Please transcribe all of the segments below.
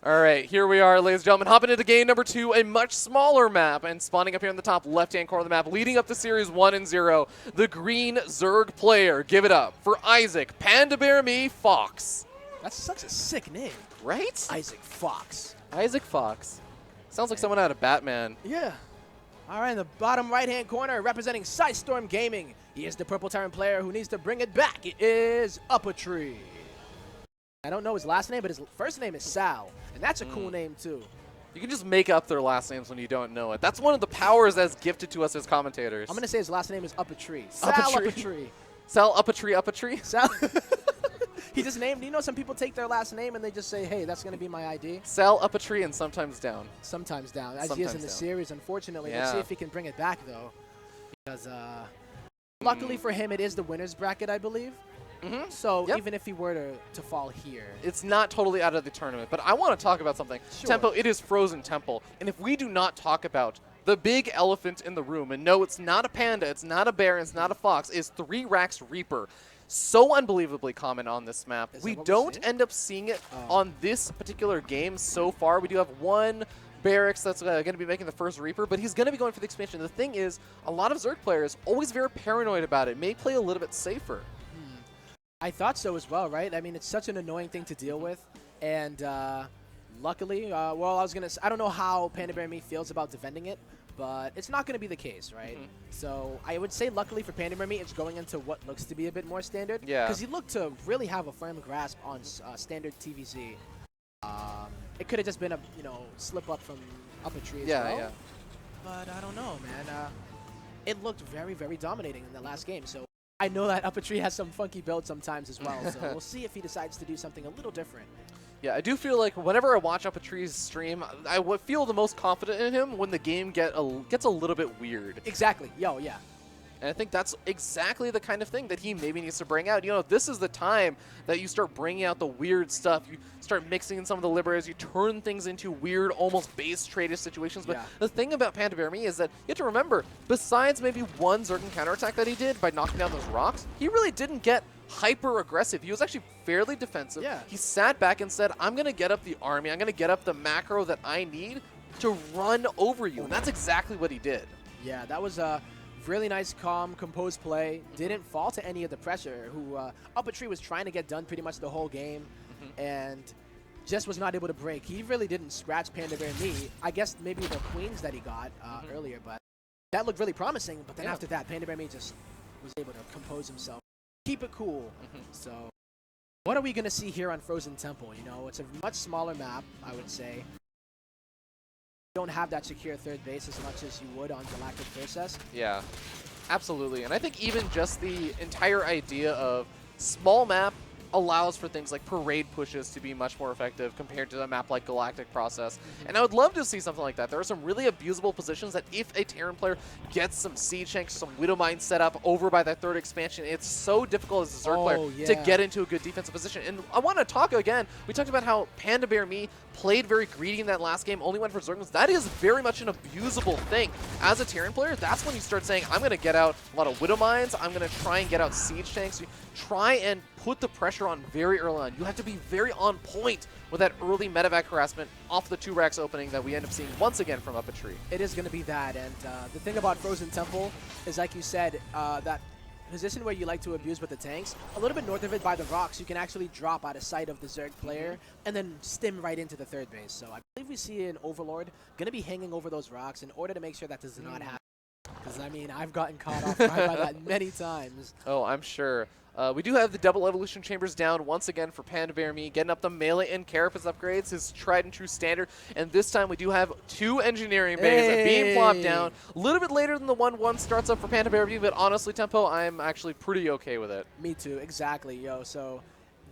All right, here we are, ladies and gentlemen, hopping into game number 2, a much smaller map, and spawning up here in the top left-hand corner of the map, leading up to Series 1 and 0, the green Zerg player. Give it up for Isaac PandaBearMe Fox. That's such a sick name. Right? Isaac Fox. Isaac Fox. Sounds like someone out of Batman. Yeah. All right, in the bottom right-hand corner, representing Storm Gaming, he is the Purple Terran player who needs to bring it back. It is UpATree. I don't know his last name, but his first name is Sal, and that's a cool name too. You can just make up their last names when you don't know it. That's one of the powers that's gifted to us as commentators. I'm going to say his last name is UpATree. Sal UpATree. Sal UpATree. Sal. He just named, you know, some people take their last name and they just say, hey, that's going to be my ID. Sal UpATree and sometimes down. Sometimes down, as he is in the series, unfortunately. Yeah. Let's see if he can bring it back, though. Because luckily for him, it is the winner's bracket, I believe. So even if he were to fall here, it's not totally out of the tournament. But I want to talk about something. Sure. Tempo, it is Frozen Temple. And if we do not talk about the big elephant in the room, and no, it's not a panda, it's not a bear, it's not a fox, it's 3 Rax Reaper. So unbelievably common on this map. We don't end up seeing it on this particular game so far. We do have one barracks that's going to be making the first Reaper, but he's going to be going for the expansion. The thing is, a lot of Zerg players always very paranoid about it, may play a little bit safer. I thought so as well, right? I mean, it's such an annoying thing to deal with, and luckily, well, I don't know how PandaBearMe feels about defending it, but it's not going to be the case, right? So I would say, luckily for PandaBearMe, it's going into what looks to be a bit more standard. Yeah. Because he looked to really have a firm grasp on standard TVZ. It could have just been a slip up from UpATree as well. Yeah. But I don't know, man. It looked very, very dominating in the last game. So I know that UpATree has some funky builds sometimes as well. So we'll see if he decides to do something a little different. Yeah, I do feel like whenever I watch UpATree's stream, I would feel the most confident in him when the game gets a little bit weird. Exactly. Yeah. And I think that's exactly the kind of thing that he maybe needs to bring out. You know, this is the time that you start bringing out the weird stuff. You start mixing in some of the liberators. You turn things into weird, almost base trade-ish situations. But the thing about PandaBearMe is that you have to remember, besides maybe one Zerg counterattack that he did by knocking down those rocks, he really didn't get hyper-aggressive. He was actually fairly defensive. Yeah. He sat back and said, I'm going to get up the army. I'm going to get up the macro that I need to run over you. And that's exactly what he did. Yeah, that was a really nice, calm, composed play. Didn't fall to any of the pressure. UpATree was trying to get done pretty much the whole game, and just was not able to break. He really didn't scratch PandaBearMe. I guess maybe the queens that he got earlier, but that looked really promising. But then after that, PandaBearMe just was able to compose himself, keep it cool. So what are we going to see here on Frozen Temple? You know, it's a much smaller map, I would say. Don't have that secure third base as much as you would on Galactic Process. Yeah, absolutely. And I think even just the entire idea of small map allows for things like parade pushes to be much more effective compared to a map like Galactic Process. And I would love to see something like that. There are some really abusable positions that if a Terran player gets some Siege Tanks, some Widow Mine set up over by that third expansion, it's so difficult as a Zerg player to get into a good defensive position. And I want to talk again, we talked about how PandaBearMe played very greedy in that last game, only went for Zerglings. That is very much an abusable thing. As a Terran player, that's when you start saying, I'm going to get out a lot of Widow Mines, I'm going to try and get out Siege Tanks. You try and put the pressure on very early on. You have to be very on point with that early medevac harassment off the 2 racks opening that we end up seeing once again from UpATree. It is going to be that, and the thing about Frozen Temple is, like you said, that position where you like to abuse with the tanks, a little bit north of it by the rocks, you can actually drop out of sight of the Zerg player and then stim right into the third base. So I believe we see an Overlord going to be hanging over those rocks in order to make sure that does not happen. Because, I mean, I've gotten caught off guard by that many times. Oh, I'm sure. We do have the double evolution chambers down once again for PandaBearMe, getting up the melee and carapace upgrades, his tried and true standard. And this time we do have 2 engineering bays being plopped down. A little bit later than the 1-1 starts up for PandaBearMe, but honestly, Tempo, I'm actually pretty okay with it. Me too, exactly, yo. So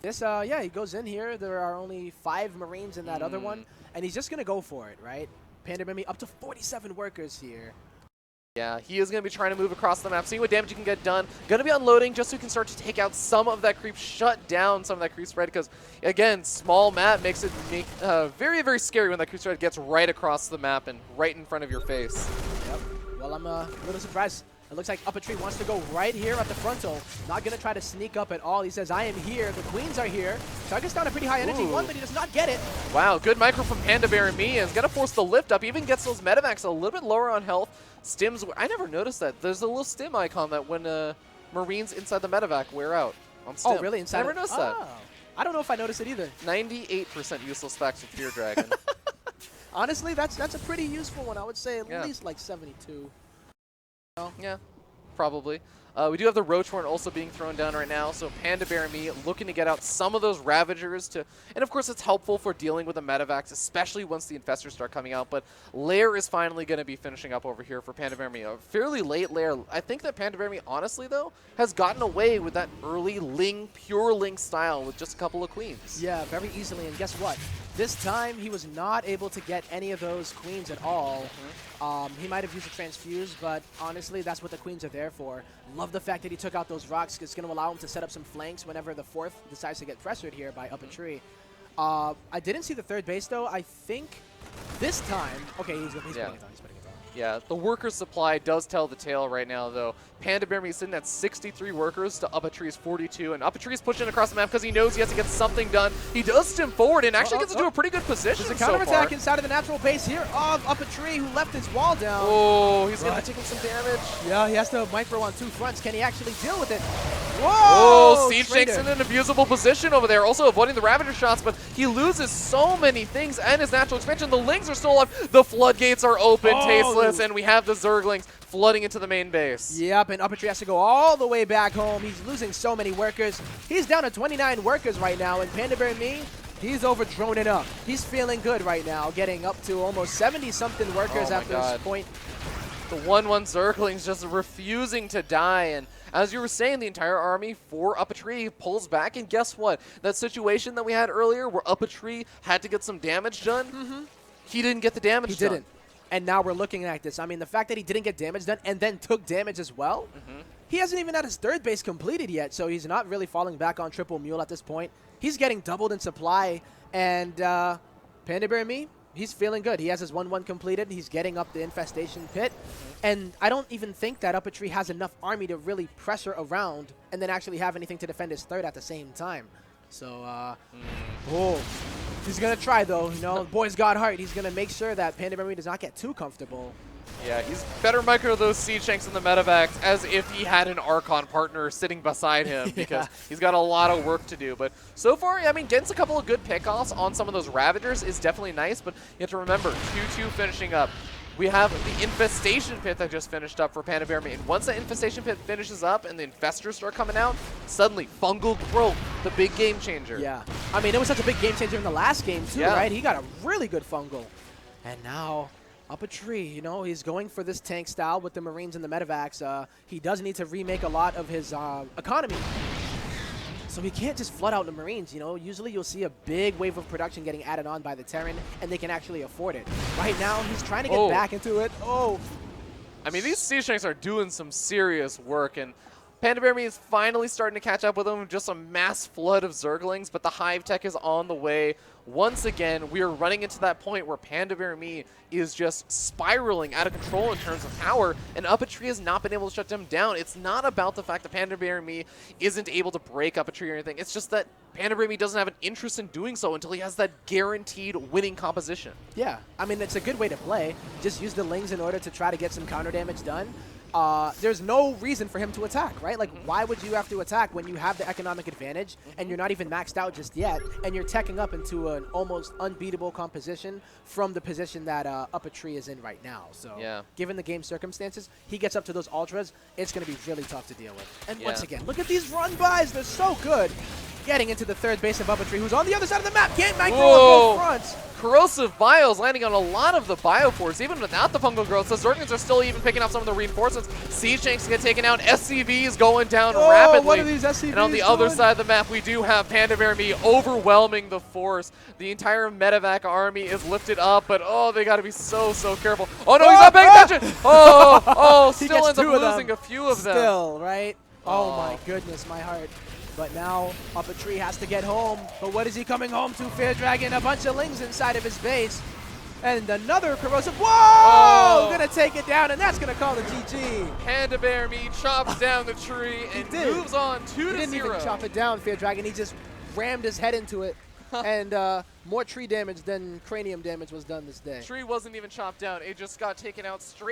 this, he goes in here. There are only 5 Marines in that other one, and he's just going to go for it, right? PandaBearMe up to 47 workers here. Yeah, he is going to be trying to move across the map, seeing what damage he can get done. Going to be unloading just so he can start to take out some of that creep, shut down some of that creep spread, because, again, small map makes it very, very scary when that creep spread gets right across the map and right in front of your face. Yep. Well, I'm a little surprised. It looks like UpATree wants to go right here at the frontal. Not going to try to sneak up at all. He says, I am here. The queens are here. Target's down a pretty high energy one, but he does not get it. Wow, good micro from PandaBearMe. Is going to force the lift up. Even gets those medevacs a little bit lower on health. Stims, I never noticed that. There's a little stim icon that when Marines inside the medevac wear out on stim. Oh, really? Inside? I never noticed that. I don't know if I noticed it either. 98% useless specs with Fear Dragon. Honestly, that's a pretty useful one. I would say at least like 72. Yeah, probably. We do have the Roach Horn also being thrown down right now, so PandaBearMe looking to get out some of those Ravagers to, and of course it's helpful for dealing with the medevacs, especially once the Infestors start coming out, but Lair is finally going to be finishing up over here for PandaBearMe. A fairly late Lair. I think that PandaBearMe, honestly though, has gotten away with that early Ling, pure Ling style with just a couple of queens. Yeah, very easily, and guess what? This time, he was not able to get any of those queens at all. He might have used a transfuse, but honestly, that's what the queens are there for. Love the fact that he took out those rocks. It's going to allow him to set up some flanks whenever the fourth decides to get pressured here by UpATree. I didn't see the third base, though. I think this time... Okay, he's putting it on. He's putting it on. Yeah, the worker supply does tell the tale right now, though. PandaBearMe is sitting at 63 workers to UpATree's 42, and UpATree's pushing across the map because he knows he has to get something done. He does stim forward and actually gets into a pretty good position. There's a counterattack inside of the natural base here of UpATree, who left his wall down. Oh, he's going to be taking some damage. Yeah, he has to micro on two fronts. Can he actually deal with it? Whoa! Siege Tank's in an abusable position over there, also avoiding the Ravager shots, but he loses so many things and his natural expansion. The Lings are still alive. The floodgates are open, tasteless, and we have the Zerglings flooding into the main base. Yep, and UpATree has to go all the way back home. He's losing so many workers. He's down to 29 workers right now, and PandaBearMe, he's overdrone it up. He's feeling good right now, getting up to almost 70-something workers after this point. The 1-1 Zerglings just refusing to die, and as you were saying, the entire army for UpATree pulls back, and guess what? That situation that we had earlier where UpATree had to get some damage done, he didn't get the damage done. He didn't. And now we're looking at this. I mean, the fact that he didn't get damage done and then took damage as well, he hasn't even had his third base completed yet, so he's not really falling back on Triple Mule at this point. He's getting doubled in supply, and PandaBearMe, he's feeling good. He has his 1-1 completed. He's getting up the Infestation Pit, and I don't even think that UpATree has enough army to really pressure around and then actually have anything to defend his third at the same time. So, he's going to try, though. You know, boy's got heart. He's going to make sure that PandaBearMe does not get too comfortable. Yeah, he's better micro those Siege Tanks in the medevacs as if he had an Archon partner sitting beside him because he's got a lot of work to do. But so far, I mean, getting a couple of good pickoffs on some of those Ravagers is definitely nice, but you have to remember, 2-2 finishing up. We have the Infestation Pit that just finished up for PandaBearMe, and once that Infestation Pit finishes up and the Infestors start coming out, suddenly Fungal Growth, the big game changer. Yeah. I mean, it was such a big game changer in the last game, too, right? He got a really good Fungal. And now, UpATree, you know, he's going for this tank style with the Marines and the medevacs. He does need to remake a lot of his economy. So he can't just flood out the Marines, you know. Usually you'll see a big wave of production getting added on by the Terran, and they can actually afford it. Right now, he's trying to get back into it. I mean, these Siege Tanks are doing some serious work, and PandaBearMe is finally starting to catch up with them. Just a mass flood of Zerglings, but the Hive Tech is on the way. Once again, we are running into that point where PandaBearMe is just spiraling out of control in terms of power, and UpATree has not been able to shut them down. It's not about the fact that PandaBearMe isn't able to break UpATree or anything. It's just that PandaBearMe doesn't have an interest in doing so until he has that guaranteed winning composition. Yeah, I mean, it's a good way to play. Just use the Lings in order to try to get some counter damage done. There's no reason for him to attack, right? Like, why would you have to attack when you have the economic advantage and you're not even maxed out just yet, and you're teching up into an almost unbeatable composition from the position that UpATree is in right now. So, given the game circumstances, he gets up to those ultras, it's going to be really tough to deal with. And once again, look at these run-bys. They're so good. Getting into the third base of UpATree, who's on the other side of the map. Can't micro on both fronts. Corrosive Bios landing on a lot of the Biopores, even without the fungal growth. So Zerglings are still even picking up some of the reinforcements. Siege Tanks get taken out. SCVs going down rapidly. What are these SCVs and on the other side of the map, we do have PandaBearMe overwhelming the force. The entire medevac army is lifted up, but they got to be so careful. Oh no, he's not paying attention. Still ends up losing a few of them. Still, right? Oh my goodness, my heart. But now UpATree has to get home. But what is he coming home to, Fear Dragon? A bunch of Lings inside of his base. And another corrosive. Whoa! Oh. Gonna take it down, and that's gonna call the GG. PandaBearMe chops down the tree and did. moves on 2-0. He didn't even chop it down, Fear Dragon. He just rammed his head into it. And more tree damage than cranium damage was done this day. Tree wasn't even chopped down. It just got taken out straight